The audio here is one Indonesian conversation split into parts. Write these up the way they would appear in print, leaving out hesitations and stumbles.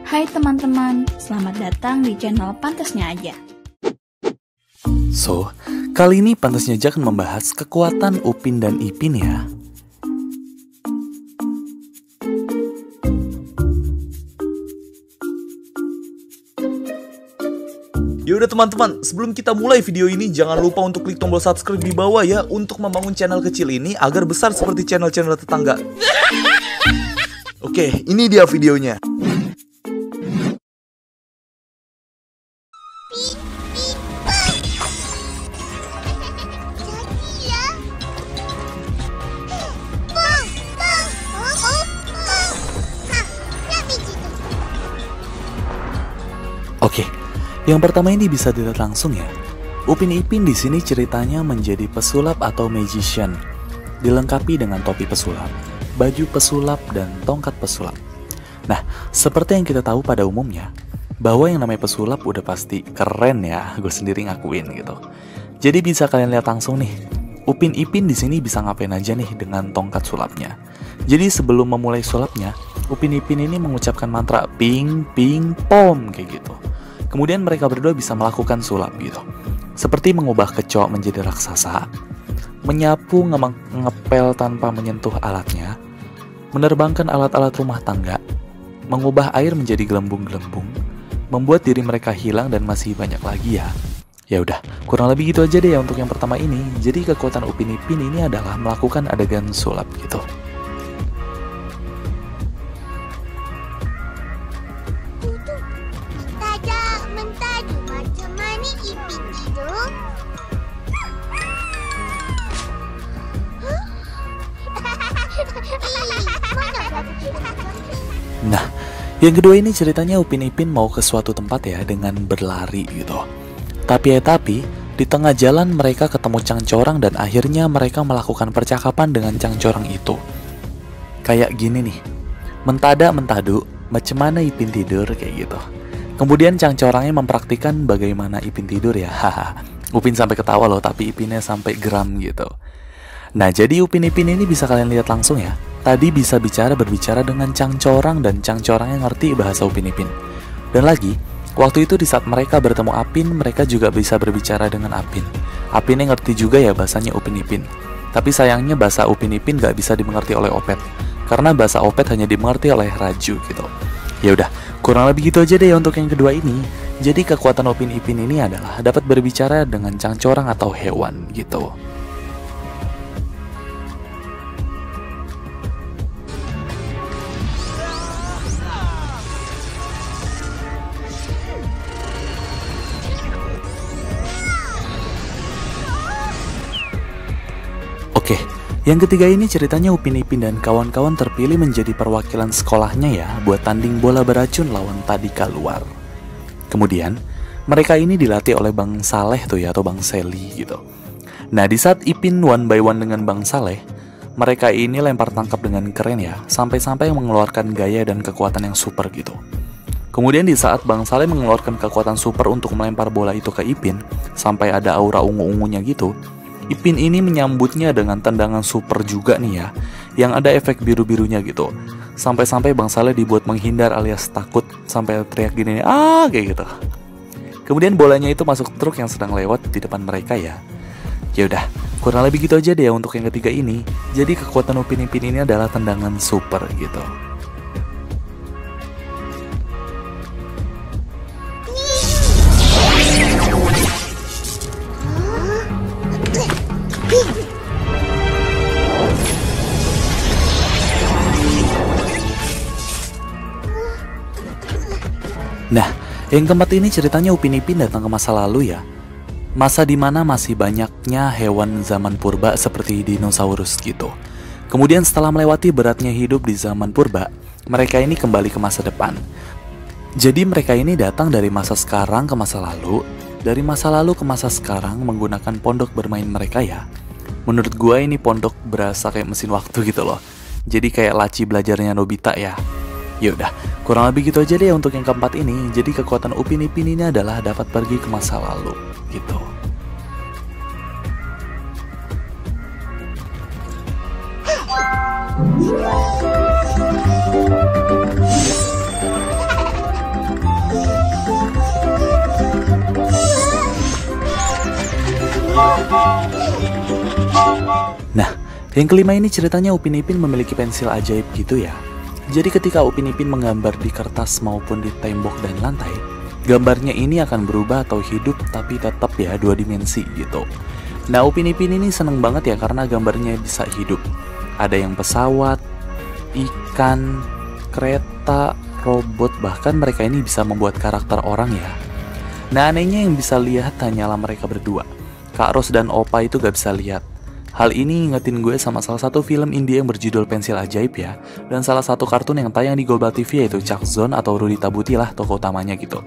Hai teman-teman, selamat datang di channel Pantasnya Aja. So, kali ini Pantasnya Aja akan membahas kekuatan Upin dan Ipin ya. Yaudah teman-teman, sebelum kita mulai video ini, jangan lupa untuk klik tombol subscribe di bawah ya, untuk membangun channel kecil ini agar besar seperti channel-channel tetangga. Oke, ini dia videonya. Oke, yang pertama ini bisa dilihat langsung ya. Upin Ipin di sini ceritanya menjadi pesulap atau magician, dilengkapi dengan topi pesulap, baju pesulap, dan tongkat pesulap. Nah, seperti yang kita tahu pada umumnya, bahwa yang namanya pesulap udah pasti keren ya, gue sendiri ngakuin gitu. Jadi bisa kalian lihat langsung nih, Upin Ipin di sini bisa ngapain aja nih dengan tongkat sulapnya. Jadi sebelum memulai sulapnya, Upin Ipin ini mengucapkan mantra ping ping pom kayak gitu. Kemudian mereka berdua bisa melakukan sulap gitu. Seperti mengubah kecoa menjadi raksasa, menyapu ngepel tanpa menyentuh alatnya, menerbangkan alat-alat rumah tangga, mengubah air menjadi gelembung-gelembung, membuat diri mereka hilang, dan masih banyak lagi ya. Ya udah, kurang lebih gitu aja deh ya untuk yang pertama ini. Jadi kekuatan Upin Ipin ini adalah melakukan adegan sulap gitu. Nah, yang kedua ini ceritanya Upin Ipin mau ke suatu tempat ya dengan berlari gitu. Tapi di tengah jalan mereka ketemu Cangcorang dan akhirnya mereka melakukan percakapan dengan Cangcorang itu. Kayak gini nih, mentada mentadu, macam mana Ipin tidur kayak gitu. Kemudian Cangcorangnya mempraktikkan bagaimana Ipin tidur ya. Haha. Upin sampai ketawa loh, tapi Ipinnya sampai geram gitu. Nah, jadi Upin Ipin ini bisa kalian lihat langsung ya. Tadi bisa berbicara dengan Cangcorang dan Cangcorangnya ngerti bahasa Upin Ipin. Dan lagi, waktu itu di saat mereka bertemu Apin, mereka juga bisa berbicara dengan Apin. Apinnya ngerti juga ya bahasanya Upin Ipin. Tapi sayangnya bahasa Upin Ipin gak bisa dimengerti oleh Opet, karena bahasa Opet hanya dimengerti oleh Raju gitu. Ya udah, kurang lebih gitu aja deh untuk yang kedua ini. Jadi kekuatan Upin Ipin ini adalah dapat berbicara dengan Cangcorang atau hewan gitu. Oke, yang ketiga ini ceritanya Upin Ipin dan kawan-kawan terpilih menjadi perwakilan sekolahnya ya buat tanding bola beracun lawan Tadika luar. Kemudian, mereka ini dilatih oleh Bang Saleh tuh ya, atau Bang Seli gitu. Nah, di saat Ipin one by one dengan Bang Saleh, mereka ini lempar tangkap dengan keren ya, sampai-sampai mengeluarkan gaya dan kekuatan yang super gitu. Kemudian di saat Bang Saleh mengeluarkan kekuatan super untuk melempar bola itu ke Ipin, sampai ada aura ungu-ungunya gitu, Ipin ini menyambutnya dengan tendangan super juga nih ya, yang ada efek biru-birunya gitu. Sampai-sampai Bang Saleh dibuat menghindar alias takut, sampai teriak gini, kayak gitu. Kemudian bolanya itu masuk truk yang sedang lewat di depan mereka ya. Ya udah, kurang lebih gitu aja deh ya untuk yang ketiga ini. Jadi kekuatan Upin Ipin ini adalah tendangan super gitu. Nah, yang keempat ini ceritanya Upin Ipin datang ke masa lalu ya. Masa dimana masih banyaknya hewan zaman purba seperti dinosaurus gitu. Kemudian setelah melewati beratnya hidup di zaman purba, mereka ini kembali ke masa depan. Jadi mereka ini datang dari masa sekarang ke masa lalu, dari masa lalu ke masa sekarang menggunakan pondok bermain mereka ya. Menurut gua ini pondok berasa kayak mesin waktu gitu loh. Jadi kayak laci belajarnya Nobita ya. Yaudah, kurang lebih gitu aja deh untuk yang keempat ini. Jadi kekuatan Upin Ipin ini adalah dapat pergi ke masa lalu gitu. Nah, yang kelima ini ceritanya Upin Ipin memiliki pensil ajaib gitu ya. Jadi ketika Upin Ipin menggambar di kertas maupun di tembok dan lantai, gambarnya ini akan berubah atau hidup tapi tetap ya 2 dimensi gitu. Nah, Upin Ipin ini seneng banget ya karena gambarnya bisa hidup. Ada yang pesawat, ikan, kereta, robot, bahkan mereka ini bisa membuat karakter orang ya. Nah, anehnya yang bisa lihat hanyalah mereka berdua. Kak Ros dan Opa itu gak bisa lihat. Hal ini ngingetin gue sama salah satu film India yang berjudul Pensil Ajaib ya. Dan salah satu kartun yang tayang di Global TV yaitu Chuck Zone atau Rudy Tabuti lah tokoh utamanya gitu.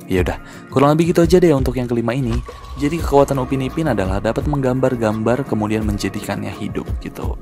Ya udah, kurang lebih gitu aja deh untuk yang kelima ini. Jadi kekuatan Upin Ipin adalah dapat menggambar-gambar kemudian menjadikannya hidup gitu.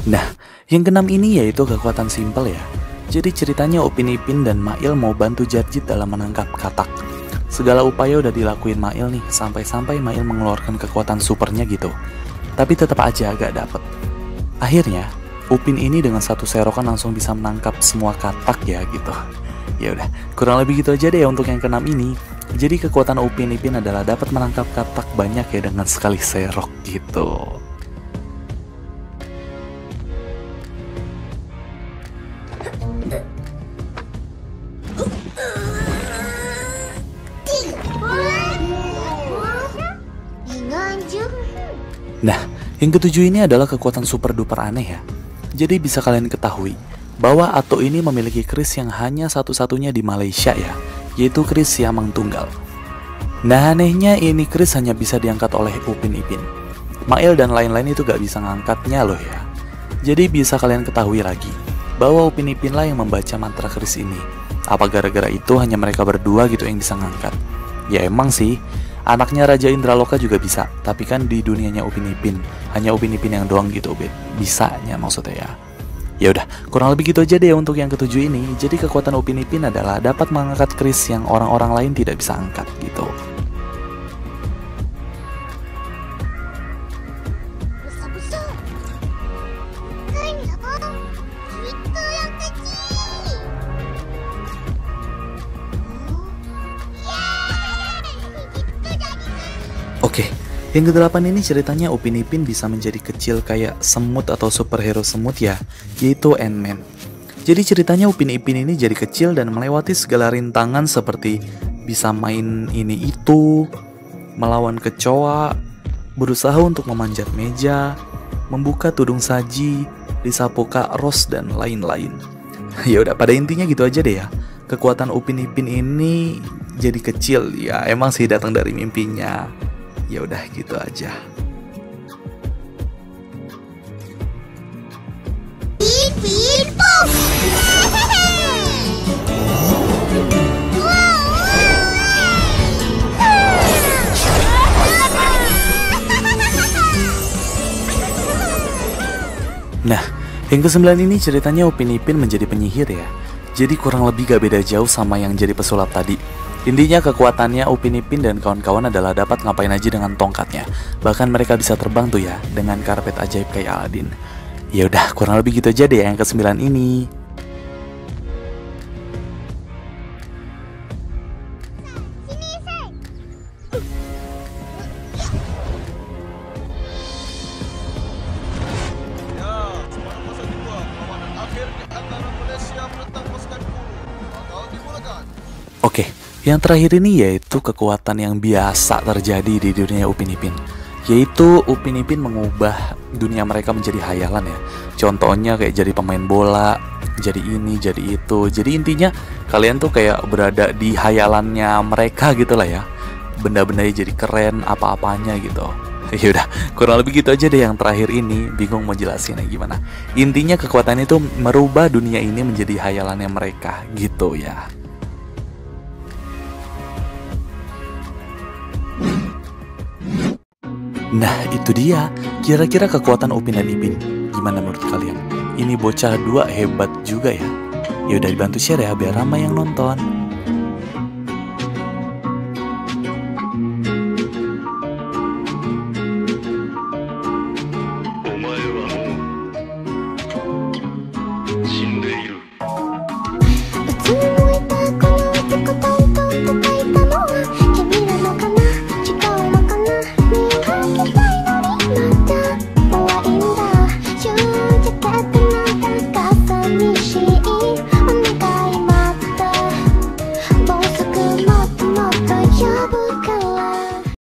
Nah, yang keenam ini yaitu kekuatan simpel ya. Jadi ceritanya Upin Ipin dan Mail mau bantu Jarjit dalam menangkap katak. Segala upaya udah dilakuin Mail nih, sampai-sampai Mail mengeluarkan kekuatan supernya gitu. Tapi tetap aja agak dapet. Akhirnya, Upin ini dengan satu serokan langsung bisa menangkap semua katak ya gitu. Ya udah, kurang lebih gitu aja deh untuk yang keenam ini. Jadi kekuatan Upin Ipin adalah dapat menangkap katak banyak ya dengan sekali serok gitu. Nah, yang ketujuh ini adalah kekuatan super duper aneh ya. Jadi bisa kalian ketahui bahwa Ato ini memiliki keris yang hanya satu-satunya di Malaysia ya, yaitu keris Siamang Tunggal. Nah, anehnya ini keris hanya bisa diangkat oleh Upin Ipin. Mail dan lain-lain itu gak bisa ngangkatnya loh ya. Jadi bisa kalian ketahui lagi bahwa Upin Ipin lah yang membaca mantra keris ini. Apa gara-gara itu hanya mereka berdua gitu yang bisa ngangkat? Ya emang sih, anaknya Raja Indraloka juga bisa, tapi kan di dunianya Upin Ipin, hanya Upin Ipin yang doang gitu, bisanya maksudnya ya. Ya udah, kurang lebih gitu aja deh untuk yang ketujuh ini. Jadi kekuatan Upin Ipin adalah dapat mengangkat keris yang orang-orang lain tidak bisa angkat gitu. Oke, yang kedelapan ini ceritanya Upin Ipin bisa menjadi kecil kayak semut atau superhero semut ya, yaitu Ant-Man. Jadi ceritanya Upin Ipin ini jadi kecil dan melewati segala rintangan seperti bisa main ini itu, melawan kecoa, berusaha untuk memanjat meja, membuka tudung saji, disapu Kak Ros dan lain-lain. Ya udah, pada intinya gitu aja deh ya. Kekuatan Upin Ipin ini jadi kecil ya, emang sih datang dari mimpinya. Ya udah gitu aja. Ipin Pop. Nah, yang kesembilan ini ceritanya Upin Ipin menjadi penyihir ya. Jadi kurang lebih gak beda jauh sama yang jadi pesulap tadi. Intinya kekuatannya Upin Ipin dan kawan-kawan adalah dapat ngapain aja dengan tongkatnya. Bahkan mereka bisa terbang tuh ya dengan karpet ajaib kayak Aladin. Ya udah, kurang lebih gitu aja deh yang ke-9 ini. Oke, yang terakhir ini yaitu kekuatan yang biasa terjadi di dunia Upin Ipin. Yaitu Upin Ipin mengubah dunia mereka menjadi hayalan ya. Contohnya kayak jadi pemain bola, jadi ini, jadi itu. Jadi intinya kalian tuh kayak berada di hayalannya mereka gitu lah ya. Benda-bendanya jadi keren, apa-apanya gitu. Yaudah, kurang lebih gitu aja deh yang terakhir ini. Bingung mau jelasinnya gimana. Intinya kekuatan itu merubah dunia ini menjadi hayalannya mereka gitu ya. Nah itu dia, kira-kira kekuatan Upin dan Ipin. Gimana menurut kalian? Ini bocah dua hebat juga ya. Yaudah dibantu share ya biar ramai yang nonton.